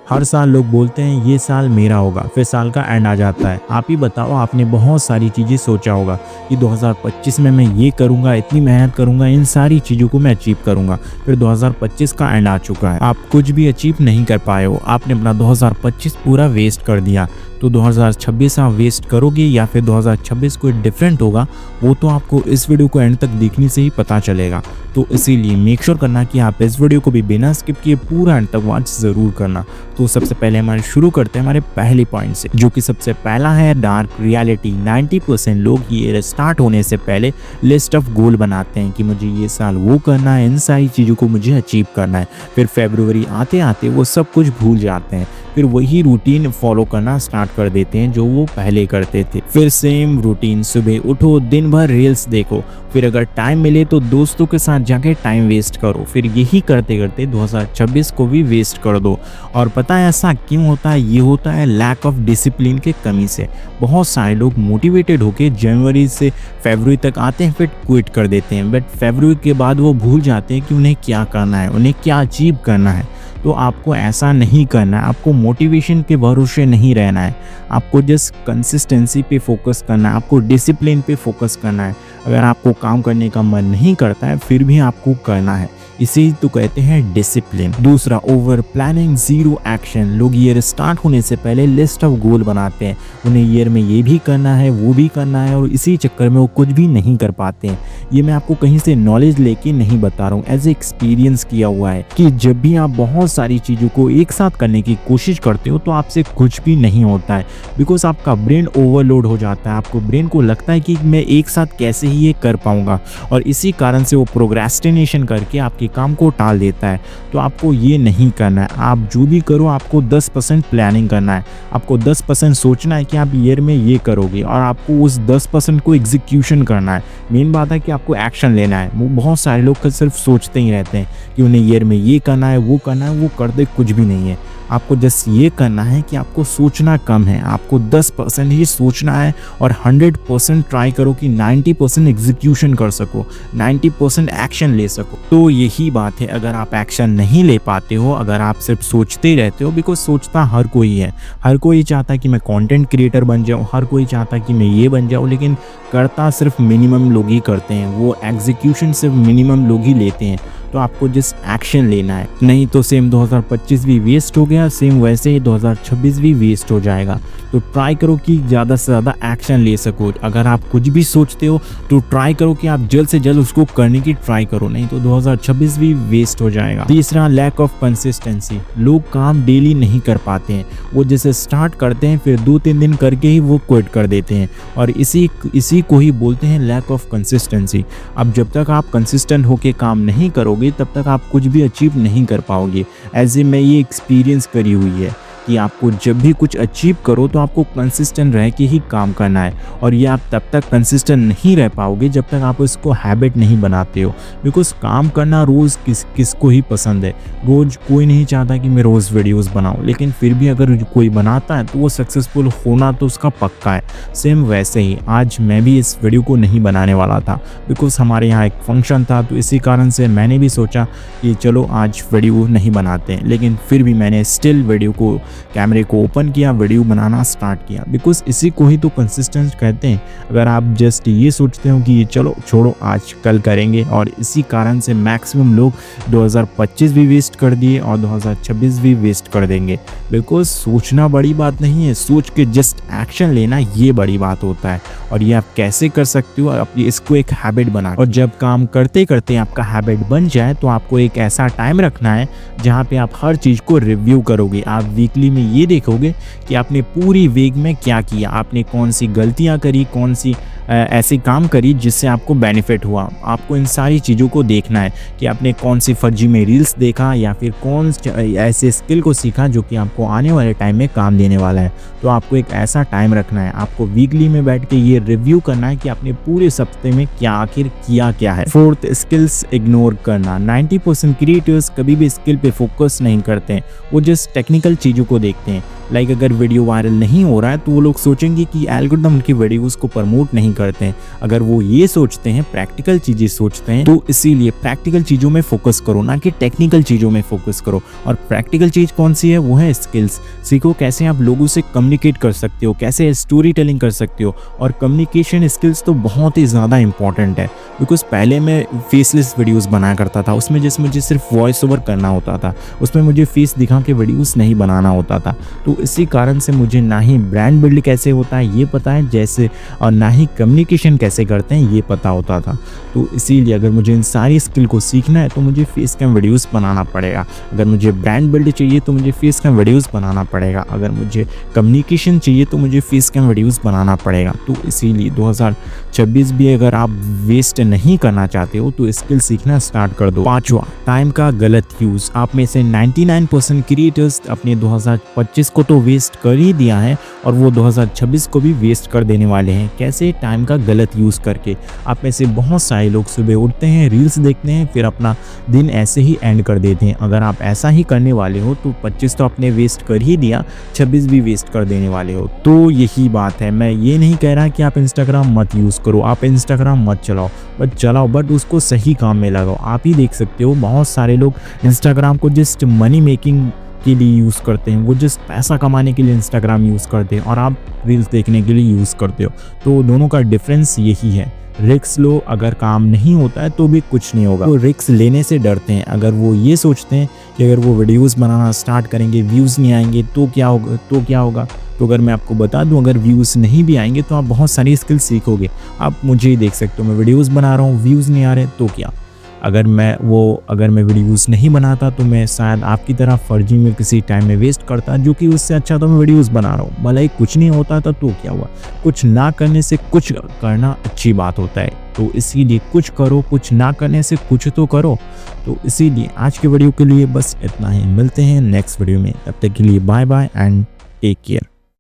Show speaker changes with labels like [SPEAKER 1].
[SPEAKER 1] हर साल लोग बोलते हैं ये साल मेरा होगा, फिर साल का एंड आ जाता है। आप ही बताओ, आपने बहुत सारी चीज़ें सोचा होगा कि 2025 में मैं ये करूँगा, इतनी मेहनत करूँगा, इन सारी चीज़ों को मैं अचीव करूँगा। फिर 2025 का एंड आ चुका है, आप कुछ भी अचीव नहीं कर पाए हो, आपने अपना 2025 पूरा वेस्ट कर दिया। तो 2026 आप वेस्ट करोगे या फिर 2026 कोई डिफरेंट होगा, वो तो आपको इस वीडियो को एंड तक देखने से ही पता चलेगा। तो इसीलिए मेक श्योर करना कि आप इस वीडियो को भी बिना स्किप किए पूरा एंड तक वॉच ज़रूर करना। तो सबसे पहले हमारे शुरू करते हैं हमारे पहले पॉइंट से, जो कि सबसे पहला है डार्क रियलिटी। 90% लोग ये स्टार्ट होने से पहले लिस्ट ऑफ गोल बनाते हैं कि मुझे ये साल वो करना है, इन सारी चीज़ों को मुझे अचीव करना है। फिर फरवरी आते आते वो सब कुछ भूल जाते हैं, फिर वही रूटीन फॉलो करना स्टार्ट कर देते हैं जो वो पहले करते थे। फिर सेम रूटीन, सुबह उठो, दिन भर रील्स देखो, फिर अगर टाइम मिले तो दोस्तों के साथ जाके टाइम वेस्ट करो। फिर यही करते करते 2026 को भी वेस्ट कर दो। और पता है ऐसा क्यों होता है? ये होता है लैक ऑफ डिसिप्लिन के कमी से। बहुत सारे लोग मोटिवेटेड होके जनवरी से फरवरी तक आते हैं, फिर क्विट कर देते हैं। बट फरवरी के बाद वो भूल जाते हैं कि उन्हें क्या करना है, उन्हें क्या अचीव करना है। तो आपको ऐसा नहीं करना है, आपको मोटिवेशन के भरोसे नहीं रहना है, आपको जस्ट कंसिस्टेंसी पे फोकस करना है, आपको डिसिप्लिन पे फोकस करना है। अगर आपको काम करने का मन नहीं करता है फिर भी आपको करना है, इसी तो कहते हैं डिसिप्लिन। दूसरा, ओवर प्लानिंग, जीरो एक्शन। लोग ईयर स्टार्ट होने से पहले लिस्ट ऑफ गोल बनाते हैं, उन्हें ईयर में ये भी करना है, वो भी करना है, और इसी चक्कर में वो कुछ भी नहीं कर पाते हैं। ये मैं आपको कहीं से नॉलेज लेके नहीं बता रहा हूँ, एज ए एक्सपीरियंस किया हुआ है कि जब भी आप बहुत सारी चीज़ों को एक साथ करने की कोशिश करते हो तो आपसे कुछ भी नहीं होता है, बिकॉज आपका ब्रेन ओवरलोड हो जाता है। आपको ब्रेन को लगता है कि मैं एक साथ कैसे ही ये कर पाऊंगा, और इसी कारण से वो प्रोक्रेस्टिनेशन करके आपके काम को टाल देता है। तो आपको ये नहीं करना है। आप जो भी करो आपको 10% प्लानिंग करना है, आपको 10% सोचना है कि आप ईयर में ये करोगे, और आपको उस 10% को एग्जीक्यूशन करना है। मेन बात है कि आपको एक्शन लेना है। वो बहुत सारे लोग सिर्फ सोचते ही रहते हैं कि उन्हें ईयर में ये करना है, वो करना है, वो करते कुछ भी नहीं है। आपको जस्ट ये करना है कि आपको सोचना कम है, आपको 10% ही सोचना है, और 100% ट्राई करो कि 90% एग्जीक्यूशन कर सको, 90% एक्शन ले सको। तो यही बात है, अगर आप एक्शन नहीं ले पाते हो, अगर आप सिर्फ सोचते रहते हो, बिकॉज सोचता हर कोई है, हर कोई चाहता है कि मैं कंटेंट क्रिएटर बन जाऊँ, हर कोई चाहता है कि मैं ये बन जाऊँ, लेकिन करता सिर्फ मिनिमम लोग ही करते हैं, वो एग्जीक्यूशन सिर्फ मिनिमम लोग ही लेते हैं। तो आपको जस्ट एक्शन लेना है, नहीं तो सेम 2025 भी वेस्ट हो गया, सेम वैसे ही 2026 भी वेस्ट हो जाएगा। तो ट्राई करो कि ज़्यादा से ज़्यादा एक्शन ले सको। अगर आप कुछ भी सोचते हो तो ट्राई करो कि आप जल्द से जल्द उसको करने की ट्राई करो, नहीं तो 2026 भी वेस्ट हो जाएगा। तीसरा, लैक ऑफ कंसिस्टेंसी। लोग काम डेली नहीं कर पाते हैं, वो जैसे स्टार्ट करते हैं फिर 2-3 दिन करके ही वो क्विट कर देते हैं, और इसी को ही बोलते हैं लैक ऑफ कंसिस्टेंसी। अब जब तक आप कंसिस्टेंट होके काम नहीं करोगे तब तक आप कुछ भी अचीव नहीं कर पाओगे। ऐसे में ये एक्सपीरियंस करी हुई है कि आपको जब भी कुछ अचीव करो तो आपको कंसिस्टेंट रह के ही काम करना है, और ये आप तब तक कंसिस्टेंट नहीं रह पाओगे जब तक आप इसको हैबिट नहीं बनाते हो। बिकॉज काम करना रोज़ किसको ही पसंद है, रोज़ कोई नहीं चाहता कि मैं रोज़ वीडियोस बनाऊं, लेकिन फिर भी अगर कोई बनाता है तो वो सक्सेसफुल होना तो उसका पक्का है। सेम वैसे ही आज मैं भी इस वीडियो को नहीं बनाने वाला था, बिकॉज हमारे यहाँ एक फंक्शन था, तो इसी कारण से मैंने भी सोचा कि चलो आज वीडियो नहीं बनाते हैं, लेकिन फिर भी मैंने स्टिल वीडियो को, कैमरे को ओपन किया, वीडियो बनाना स्टार्ट किया, बिकॉज इसी को ही तो कंसिस्टेंट कहते हैं। अगर आप जस्ट ये सोचते हो कि ये चलो छोड़ो आज कल करेंगे, और इसी कारण से मैक्सिमम लोग 2025 भी वेस्ट कर दिए और 2026 भी वेस्ट कर देंगे। बिकॉज सोचना बड़ी बात नहीं है, सोच के जस्ट एक्शन लेना ये बड़ी बात होता है, और ये आप कैसे कर सकते हो? आप इसको एक हैबिट बना, और जब काम करते करते आपका हैबिट बन जाए तो आपको एक ऐसा टाइम रखना है जहाँ पे आप हर चीज़ को रिव्यू करोगे। आप वीकली में ये देखोगे कि आपने पूरी वीक में क्या किया, आपने कौन सी गलतियां करी, कौन सी ऐसे काम करी जिससे आपको बेनिफिट हुआ। आपको इन सारी चीज़ों को देखना है कि आपने कौन सी फर्जी में रील्स देखा, या फिर कौन ऐसे स्किल को सीखा जो कि आपको आने वाले टाइम में काम देने वाला है। तो आपको एक ऐसा टाइम रखना है, आपको वीकली में बैठ के ये रिव्यू करना है कि आपने पूरे सप्ताह में क्या आखिर किया क्या है। फोर्थ, स्किल्स इग्नोर करना। 90% क्रिएटर्स कभी भी स्किल पे फोकस नहीं करते हैं, वो जस्ट टेक्निकल चीज़ों को देखते हैं लाइक अगर वीडियो वायरल नहीं हो रहा है तो वो लोग सोचेंगे कि एल्गोरिथम उनकी वीडियोस को प्रमोट नहीं करते हैं। अगर वो ये सोचते हैं, प्रैक्टिकल चीज़ें सोचते हैं, तो इसीलिए प्रैक्टिकल चीज़ों में फोकस करो, ना कि टेक्निकल चीज़ों में फोकस करो। और प्रैक्टिकल चीज़ कौन सी है? वो है स्किल्स। सीखो कैसे आप लोगों से कम्युनिकेट कर सकते हो, कैसे स्टोरी टेलिंग कर सकते हो। और कम्युनिकेशन स्किल्स तो बहुत ही ज़्यादा इंपॉर्टेंट है, बिकॉज पहले मैं फेसलेस वीडियोस बनाया करता था, उसमें जैसे मुझे सिर्फ वॉइस ओवर करना होता था, उसमें मुझे फेस दिखा के वीडियोस नहीं बनाना होता था। तो इसी कारण से मुझे ना ही ब्रांड बिल्ड कैसे होता है ये पता है, जैसे और ना ही कम्युनिकेशन कैसे करते हैं ये पता होता था। तो इसीलिए अगर मुझे इन सारी स्किल को सीखना है तो मुझे फेस कैम वीडियोस बनाना पड़ेगा। अगर मुझे ब्रांड बिल्ड चाहिए तो मुझे फेस कैम वीडियोस बनाना पड़ेगा। अगर मुझे कम्युनिकेशन चाहिए तो मुझे फेस कैम वीडियोस बनाना पड़ेगा। तो इसीलिए 2026 भी अगर आप वेस्ट नहीं करना चाहते हो तो स्किल सीखना स्टार्ट कर दो। पांचवा, टाइम का गलत यूज। आप में से 99% क्रिएटर्स अपने 2025 को तो वेस्ट कर ही दिया है और वो 2026 को भी वेस्ट कर देने वाले हैं। कैसे? टाइम का गलत यूज करके। आप में से बहुत सारे लोग सुबह उठते हैं, रील्स देखते हैं, फिर अपना दिन ऐसे ही एंड कर देते हैं। अगर आप ऐसा ही करने वाले हो तो 25 तो आपने वेस्ट कर ही दिया, 26 भी वेस्ट कर देने वाले हो। तो यही बात है, मैं ये नहीं कह रहा कि आप इंस्टाग्राम मत यूज़ करो, आप इंस्टाग्राम मत चलाओ, बट उसको सही काम में लगाओ। आप ही देख सकते हो बहुत सारे लोग इंस्टाग्राम को जस्ट मनी मेकिंग के लिए यूज़ करते हैं, वो जस्ट पैसा कमाने के लिए इंस्टाग्राम यूज़ करते हैं और आप रील्स देखने के लिए यूज़ करते हो। तो दोनों का डिफरेंस यही है। रिस्क लो, अगर काम नहीं होता है तो भी कुछ नहीं होगा। वो रिस्क लेने से डरते हैं। अगर वो ये सोचते हैं कि अगर वो वीडियोस बनाना स्टार्ट करेंगे, व्यूज़ नहीं आएंगे तो क्या होगा। तो अगर मैं आपको बता दूं, अगर व्यूज़ नहीं भी आएंगे तो आप बहुत सारी स्किल सीखोगे। आप मुझे ही देख सकते हो, मैं वीडियोस बना रहा हूँ, व्यूज़ नहीं आ रहे तो क्या। अगर मैं वीडियोस नहीं बनाता तो मैं शायद आपकी तरह फर्जी में किसी टाइम में वेस्ट करता, जो कि उससे अच्छा तो मैं वीडियोस बना रहा हूँ। भले ही कुछ नहीं होता था तो क्या हुआ। कुछ ना करने से कुछ करना अच्छी बात होता है। तो इसीलिए कुछ करो, कुछ ना करने से कुछ तो करो। तो इसीलिए आज के वीडियो के लिए बस इतना ही। मिलते हैं नेक्स्ट वीडियो में, तब तक के लिए bye bye and take care.